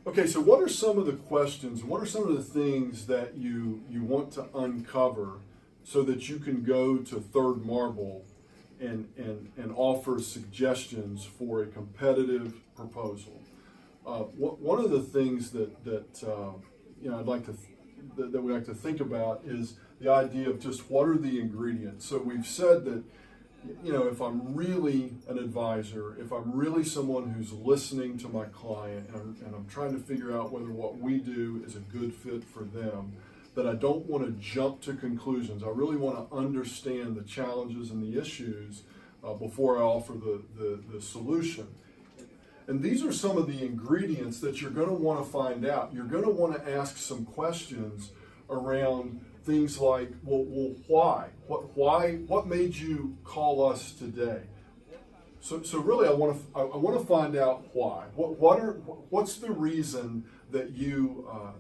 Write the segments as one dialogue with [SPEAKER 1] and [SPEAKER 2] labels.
[SPEAKER 1] Okay, so what are some of the questions, what are some of the things that you want to uncover so that you can go to Third Marble and offer suggestions for a competitive proposal? One of the things that I'd like to that we like to think about is the idea of just what are the ingredients. So we've said that, if I'm really an advisor, if I'm really someone who's listening to my client and I'm trying to figure out whether what we do is a good fit for them, that I don't want to jump to conclusions. I really want to understand the challenges and the issues before I offer the solution. And these are some of the ingredients that you're going to want to find out. You're going to want to ask some questions around things like, well, why? What made you call us today? So really, I want to find out why. What's the reason that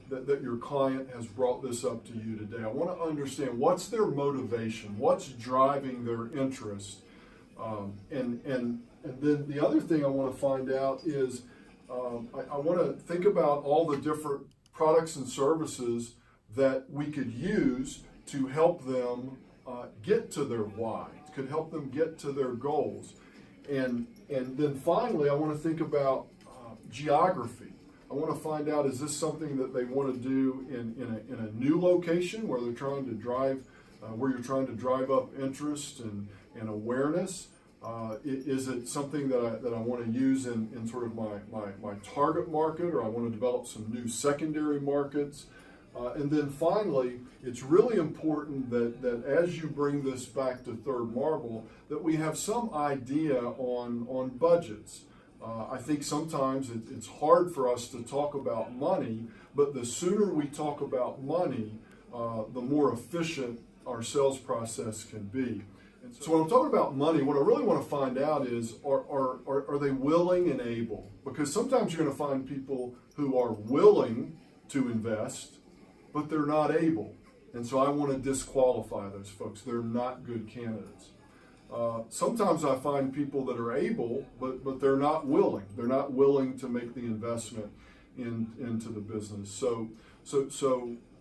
[SPEAKER 1] that your client has brought this up to you today? I want to understand what's their motivation, what's driving their interest, and then the other thing I want to find out is I want to think about all the different products and services that we could use to help them get to their why, could help them get to their goals. And then finally, I want to think about geography. I want to find out, is this something that they want to do in a new location where they're trying to drive, where you're trying to drive up interest and awareness? Is it something that I want to use in sort of my target market, or I want to develop some new secondary markets? And then finally, it's really important that as you bring this back to Third Marble, that we have some idea on budgets. I think sometimes it's hard for us to talk about money, but the sooner we talk about money, the more efficient our sales process can be. And so when I'm talking about money, what I really want to find out is, are they willing and able? Because sometimes you're going to find people who are willing to invest, but they're not able. And so I want to disqualify those folks. They're not good candidates. Sometimes I find people that are able, but they're not willing. They're not willing to make the investment into the business.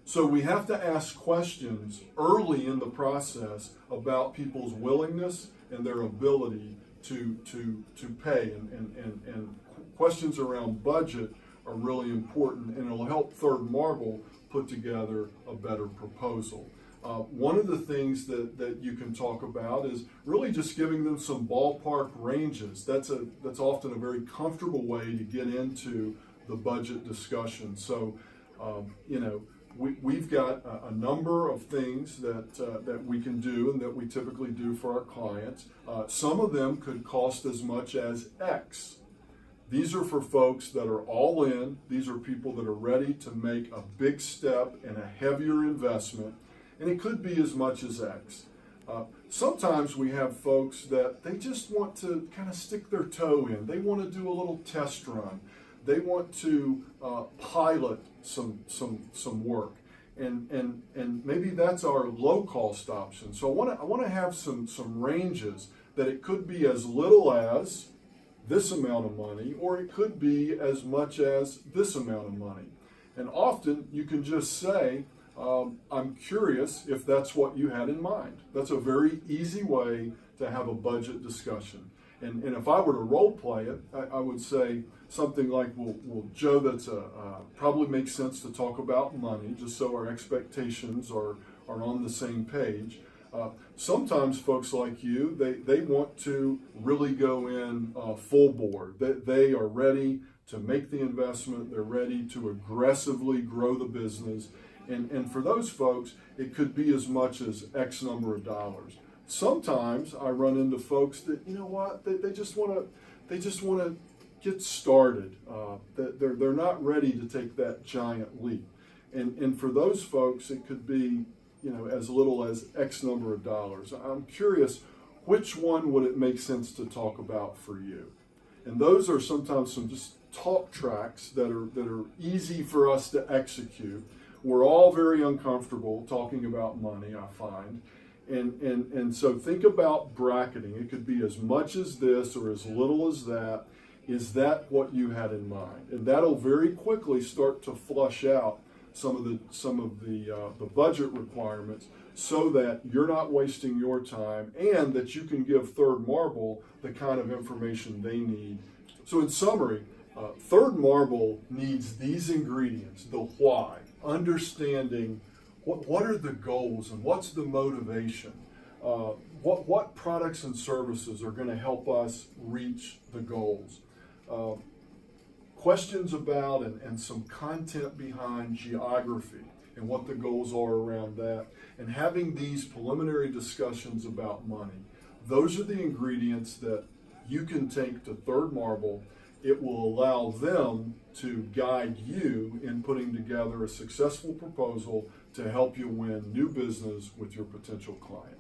[SPEAKER 1] So we have to ask questions early in the process about people's willingness and their ability to pay. And questions around budget are really important, and it'll help Third Marble put together a better proposal. One of the things that you can talk about is really just giving them some ballpark ranges. That's often a very comfortable way to get into the budget discussion. So, we've got a number of things that we can do and that we typically do for our clients. Some of them could cost as much as X. These are for folks that are all in. These are people that are ready to make a big step and a heavier investment, and it could be as much as X. Sometimes we have folks that they just want to kind of stick their toe in. They want to do a little test run. They want to pilot some work, and maybe that's our low cost option. So I want to have some ranges that it could be as little as this amount of money, or it could be as much as this amount of money. And often you can just say, I'm curious if that's what you had in mind. That's a very easy way to have a budget discussion. And if I were to role play it, I would say something like, well, Joe, that's probably makes sense to talk about money, just so our expectations are on the same page. Sometimes folks like you, they want to really go in full board. They are ready to make the investment. They're ready to aggressively grow the business. And for those folks, it could be as much as X number of dollars. Sometimes I run into folks that, they just want to get started. They're not ready to take that giant leap. And for those folks, it could be as little as X number of dollars. I'm curious, which one would it make sense to talk about for you? And those are sometimes some just talk tracks that are easy for us to execute. We're all very uncomfortable talking about money, I find. And so think about bracketing. It could be as much as this or as little as that. Is that what you had in mind? And that'll very quickly start to flush out some of the budget requirements, so that you're not wasting your time, and that you can give Third Marble the kind of information they need. So in summary, Third Marble needs these ingredients: the why, understanding what are the goals and what's the motivation, what products and services are going to help us reach the goals, questions about and some content behind geography and what the goals are around that, and having these preliminary discussions about money. Those are the ingredients that you can take to Third Marble. It will allow them to guide you in putting together a successful proposal to help you win new business with your potential client.